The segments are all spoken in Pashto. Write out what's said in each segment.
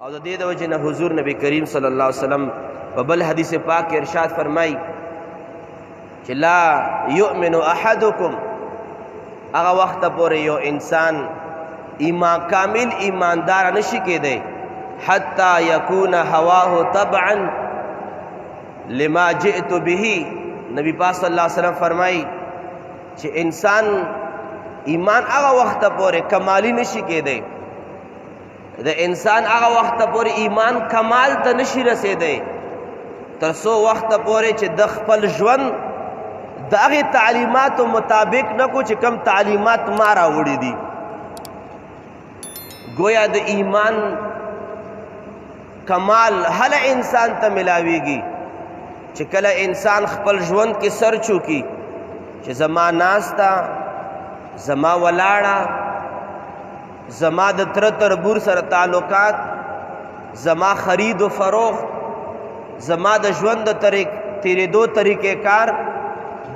او د دې د وجې نه حضور نبی کریم صلی الله علیه وسلم په بل حدیث پاک کې ارشاد فرمایي چې لا یؤمن احدکم، هغه وخت پورې یو انسان کامل ایماندار نشي کېدی حتی یکون هواه تبعا لما جئت به. نبی پاک صلی الله علیه وسلم فرمایي چې انسان ایمان هغه وخت پورې کمالی نشي کېدی، د انسان هغه وخت پورې ایمان کمال ته نشي رسیدی تر څو وخت پورې چې د خپل ژوند د هغې تعلیماتو مطابق نه کو چې کم تعلیمات ما راوړي دي. گویا د ایمان کمال هله انسان ته ملاویږي چې کله انسان خپل ژوند کې سر چوکي چې زما ناسته، زما ولاړه، زما د تره تربور سره تعلقات، زما خرید و فروخت، زما د ژوند د تیریدو طریقې کار،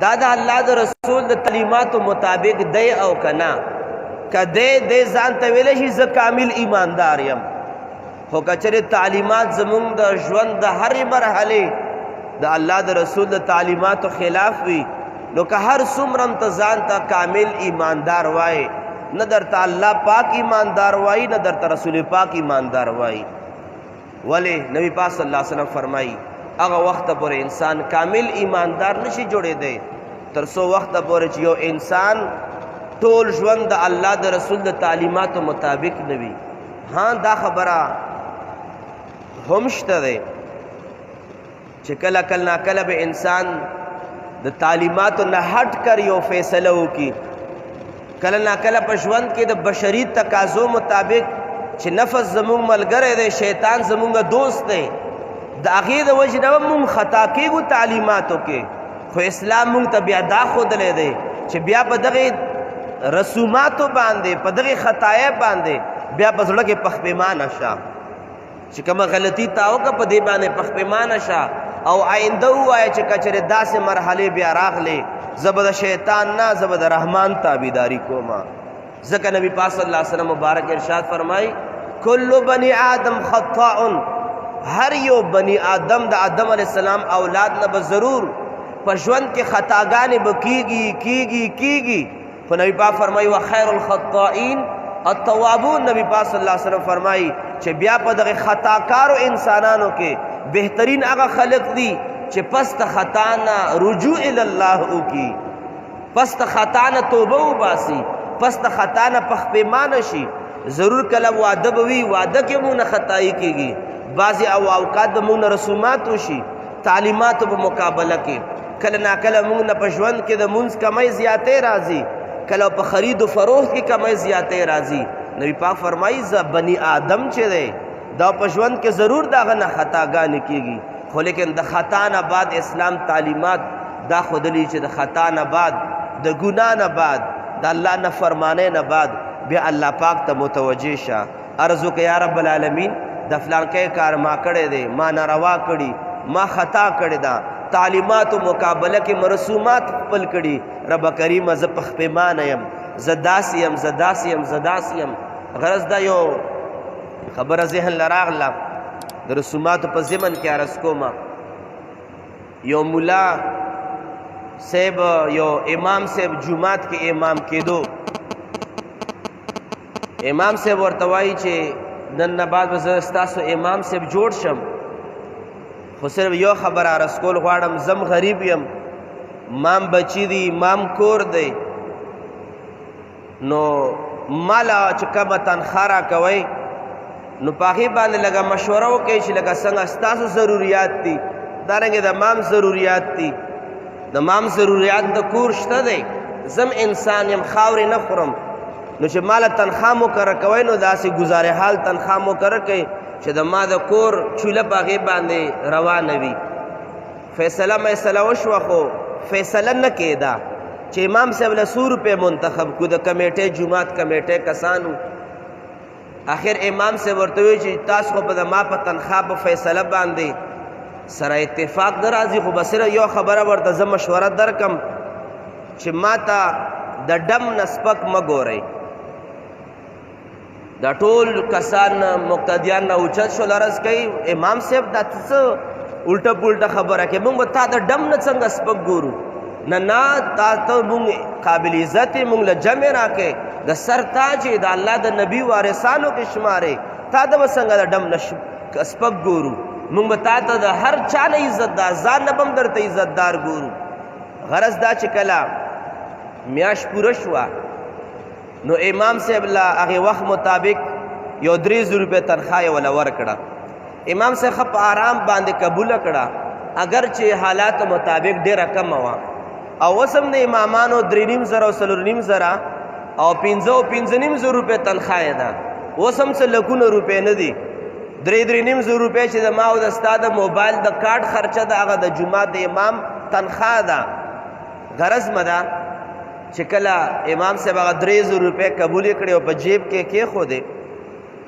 دا د الله د رسول د تعلیماتو مطابق دی او کنا که دی ځان ته ویلی شي زه کامل ایماندار یم. خو که چېرې تعلیمات زمونږ د ژوند د هرې مرحلې د الله د رسول د تعلیماتو خلاف وي نو که هر څومره هم ته ځان ته کامل ایماندار وایې، نه درته الله پاک ایماندار وایي نه درته رسول پاک ایماندار وایي. ولې نبی پاک صلی الله علیه وسلم فرمایي هغه وخت پورې انسان کامل ایماندار نشي جوړېدی تر څو وخت پورې چې یو انسان ټول ژوند د الله د رسول د تعلیماتو مطابق نه وي. ها دا خبره هم شته دی چې کله ناکله به انسان د تعلیماتو نه هټ کر یو فیصله وکړي، کله ناکله په ژوند کې د بشري تقاضو مطابق چې نفس زمونږ ملګری دی، شیطان زمونږ دوست دی، د هغې د وجې نه مونږ خطا کېږو تعلیماتو کې. خو اسلام مونږ ته بیا دا ښودلی دی چې بیا په دغې رسوماتو باندې په دغې خطایه باندې بیا په زړه کې پښپیمانه شه چې کومه غلطي تا وکړه په دې باندې پښپیمانه شه او آینده ووایه چې که چېرې داسې مرحلې بیا راغلې زه به د شیطان نه زه به د رحمان تابعداري کومه. ځکه نبي پاک صلی الله علیه وسلم مبارک ارشاد فرمایي کل بني آدم خطاء، هر یو بني آدم د آدم علیه السلام اولاد نه به ضرور په ژوند کې خطاګانې به کیږي. خو نبی پاک فرمایي وخیر الخطائین التوابون. نبی پاک صلی الله علیه وسلم فرمایي چې بیا په دغه خطاکارو انسانانو کې بهترین هغه خلق دي چې پس د خطا نه رجوع الله وکړي، پس د خطا نه توبه وباسي، پس د خطا نه پښپیمانه شي. ضرور کله واده به وي، واده کې مونږ نه خطایي کېږي، بعضې اوقات د مونږ نه رسومات وشي تعلیماتو په مقابله کې، کله ناکله مونږ نه په ژوند کې د مونځ کمی زیاتې راځي، کله په خرید و فروخت کې کمی زیاتې راځي. نبی پاک فرمایي زه بني آدم چې دی دا په ژوند کې ضرور د هغه نه خطاګانې کېږي، خو لیکن د خطا نه بعد اسلام تعلیمات دا ښودلي چې د خطا نه بعد د ګناه نه بعد د الله نافرمانۍ نه بعد بیا الله پاک ته متوجه شه. عرض وکړه یا رب العالمین د فلانکی کار ما کړی دی، ما ناروا کړي، ما خطا کړې ده، تعلیماتو مقابله کې مرسومات خپل کړي، رب کریمه زه پښپیمانه یم، زه داسې یم. غرض دا یو خبره ذهن لراغله د رسوماتو په ضمن کې عرض کومه. یو مولا صاحب یو امام صاحب جمعات کې امام کېدو، امام صاحب ورته وایي چې نن نه بعد به زه ستاسو امام صاحب جوړ شم، خو صرف یو خبر عرض کول غواړم، زم غریب یم، مام بچی دی، مام کور دی، نو مالا چې کومه تنخواه راکوئ نو په هغې باندې لږه مشوره وکړئ چې لکه څنګه ستاسو ضروریات دي دارنګې د مام ضروریات دي. د مام ضروریات د کور شته دی، زم انسان یم، خاورې نه خورم، نو چې ماله تنخواه مقرره کوئ نو داسې ګزارې حال تنخواه مقرره کوئ چې د ما د کور چوله په هغې باندې روانه وي. فیصله وشوه خو فیصله نه کېده چې امام صاحب له 100 روپۍ منتخب کړو د کمیټې جومات کمیټې کسانو. آخر امام صاحب ورته وایي چې تاسو خو به د ما په تنخواه په فیصله باندې سره اتفاق نه راځي، خو به صرف یو خبره ورته زه مشوره درکم چې ما ته د ډم نه سپک مه ګورئ، دا ټول کسان مقتدیان نه اوچت شول عرض کوي امام صاحب دا څه الټه پلټه خبره کوي موږ به تا د ډم نه څنګه سپک ګورو نه نه تا ته موږ قابل عزت یې موږ له جمع راکې د سر تاج یې د الله د نبي وارثانو کې شمارې تا ته به څنګه د ډم نه سپک ګورو موږ به تا ته د هر چا نه عزتدار ځان نه به هم درته عزتدار ګورو غرض دا چې کله میاشت پوره شوه نو امام صاحب له هغې وخت مطابق یو 300 روپۍ تنخواه یې وله ورکړه امام صاحب ښه په آرام باندې قبوله کړه اگر چې حالاتو مطابق ډېره کمه وه او اوس هم د امامانو 3,500 او 4,500 او 5,500 روپۍ تنخواه یې ده اوس هم څه لکونه روپۍ نه دي 3,500 روپۍ چې زما او د ستا د موبایل د کارډ خرچه ده هغه د جومات د امام تنخواه ده غرض مه ده چې کله امام صاحب هغه 300 روپۍ قبولې کړې او په جیب کې کېښودې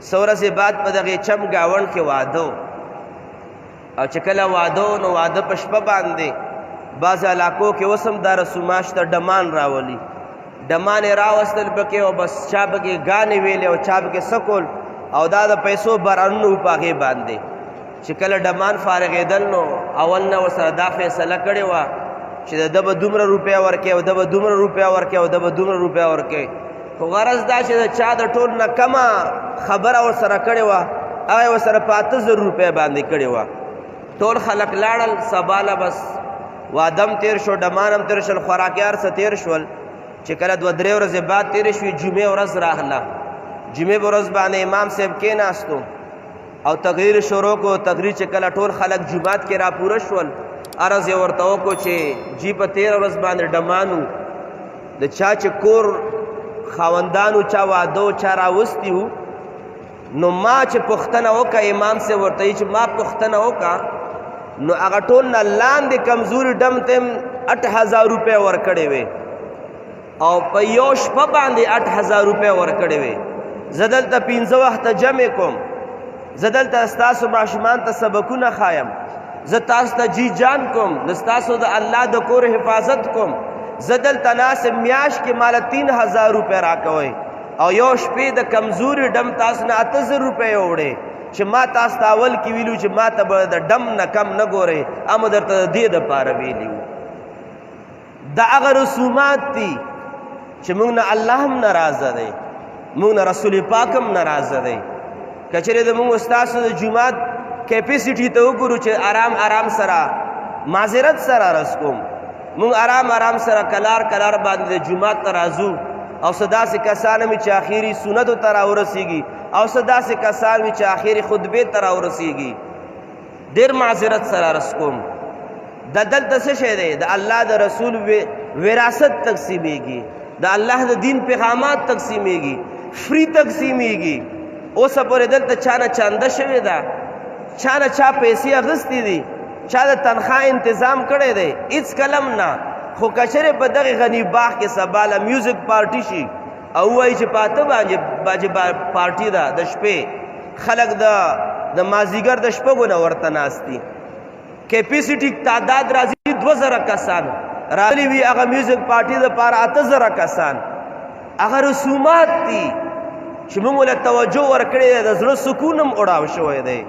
څو ورځې بعد په دغې چم ګاونډ کې واده او چې کله واده نو واده په شپه باندې بعض علاقو کې اوس هم دا رسومات شته ډمان راولي ډمان یې راوستل پکې او بس چا پکې ګانې ویلې او چا پکې سکول او دا د پیسو بارانونه وو په هغې باندې چې کله ډمان فارغېدل نو اول نه ورسره دا فیصله کړې وه چې ده به دومره روپۍ ورکوي او ده به دومره روپۍ ورکوي او ده به دومره روپۍ ورکوي خو غرض دا چې د چا د ټول نه کمه خبره ورسره کړې وه هغه یې ورسره په 8,000 روپۍ باندې کړې وه ټول خلک لاړل سباله بس واده هم تېر شو ډمان هم تېر شول خوراکیار څه تېر شول چې کله 2-3 ورځې بعد تېرې شوې جمعې ورځ راغله جمعې په ورځ باندې امام صاحب کېناستو او تقریر شروع کو تقریر چې کله ټول خلک جومات کې راپوره شول عرض یې ورته وکړو چې جی په 13 ورځ باندې ډمانو د چا چې کور خاوندانو چا واده و چا راوستی وو نو ما چې پوښتنه وکړه امام صاحب ورته چې ما پوښتنه وکړه نو هغه ټول نه لاندې کمزوري ډم ته هم 8,000 روپۍ ورکړې وې او په یو شپه باندې 8,000 روپۍ ورکړې وې زه دلته 15 وخته جمع کوم زه دلته ستاسو ماشومان ته سبقونه ښایم زه تاسو ته جی جان کوم زه ستاسو د الله د کور حفاظت کوم زه دلته ناسې میاشت کې ماله 3,000 روپۍ راکوئ او یو شپې د کمزوري ډم تاسو نه 8,000 روپۍ وړې چې ما تاسو ته اول کې ویلو چې ما ته به د ډم نه کم نه ګورئ اما درته د دې دپاره ویلي وو دا هغه رسومات دي چې موږ نه الله هم ناراضه دی موږ نه رسول پاک هم ناراضه دی که چېرې د موږ ستاسو د جومات کیپیسټي ته وګورو چې آرام آرام سره معذرت سره عرض کوم موږ آرام آرام سره کلار کلار باندې د جومات ته راځو او څه داسې کسان مې چې اخري سنتو ته راورسېږي او څه داسې کسان مې چې اخري خطبې ته راورسېږي ډېر معذرت سره عرض کوم دا دلته څه شی دی د الله د رسول وراثت تقسیمیږي د الله د دین پیغامات تقسیمیږي فری تقسیمیږي اوسه پورې دلته چا نه چانده شوې ده چا نه چا پیسې اخیستې دي چا د تنخواه انتظام کړی دی هېڅ کلم نه خو که چېرې په دغې غني باغ کې سباله میوزک پارټي شي او ووایي چې په 8 بجې پارټي ده د شپې خلک د مازدیګر د شپږو نه ورته ناست دي کیپیسټي تعداد راځي 2,000 کسان راغلي وي هغه میوزک پارټي دپاره 8,000 کسان هغه رسومات دي چې موږ له توجه ورکړې ده د زړه سکون هم اړاو شوی دی